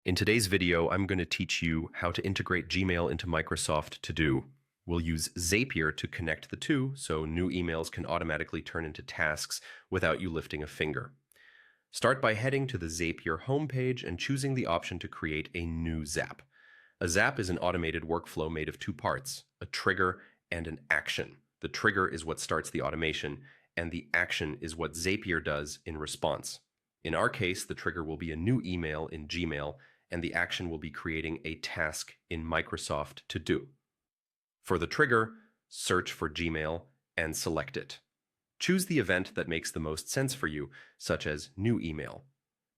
In today's video, I'm going to teach you how to integrate Gmail into Microsoft To Do. We'll use Zapier to connect the two so new emails can automatically turn into tasks without you lifting a finger. Start by heading to the Zapier homepage and choosing the option to create a new Zap. A Zap is an automated workflow made of two parts, a trigger and an action. The trigger is what starts the automation, and the action is what Zapier does in response. In our case, the trigger will be a new email in Gmail, and the action will be creating a task in Microsoft To Do. For the trigger, search for Gmail and select it. Choose the event that makes the most sense for you, such as New Email.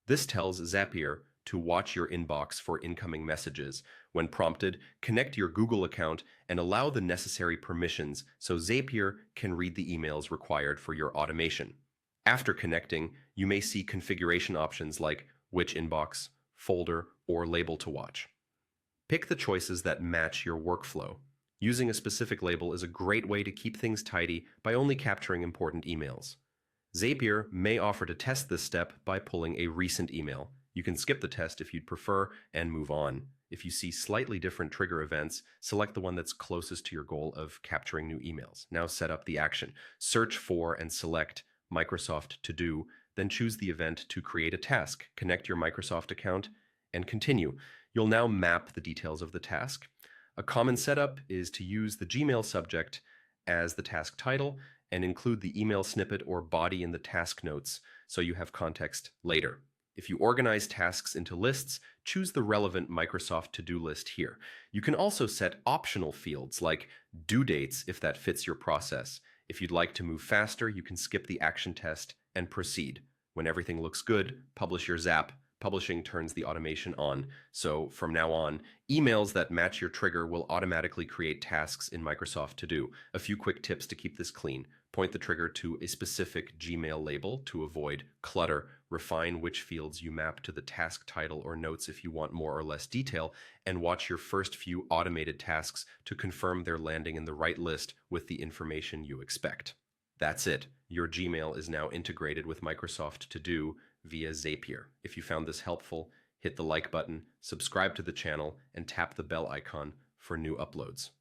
This tells Zapier to watch your inbox for incoming messages. When prompted, connect your Google account and allow the necessary permissions so Zapier can read the emails required for your automation. After connecting, you may see configuration options like which inbox, folder, or label to watch. Pick the choices that match your workflow. Using a specific label is a great way to keep things tidy by only capturing important emails. Zapier may offer to test this step by pulling a recent email. You can skip the test if you'd prefer and move on. If you see slightly different trigger events, select the one that's closest to your goal of capturing new emails. Now set up the action. Search for and select Microsoft To Do, then choose the event to create a task. Connect your Microsoft account and continue. You'll now map the details of the task. A common setup is to use the Gmail subject as the task title and include the email snippet or body in the task notes so you have context later. If you organize tasks into lists, choose the relevant Microsoft To-Do list here. You can also set optional fields like due dates if that fits your process. If you'd like to move faster, you can skip the action test and proceed. When everything looks good, publish your Zap. Publishing turns the automation on. So from now on, emails that match your trigger will automatically create tasks in Microsoft To Do. A few quick tips to keep this clean. Point the trigger to a specific Gmail label to avoid clutter. Refine which fields you map to the task title or notes if you want more or less detail, and watch your first few automated tasks to confirm they're landing in the right list with the information you expect. That's it. Your Gmail is now integrated with Microsoft To Do via Zapier. If you found this helpful, hit the like button, subscribe to the channel, and tap the bell icon for new uploads.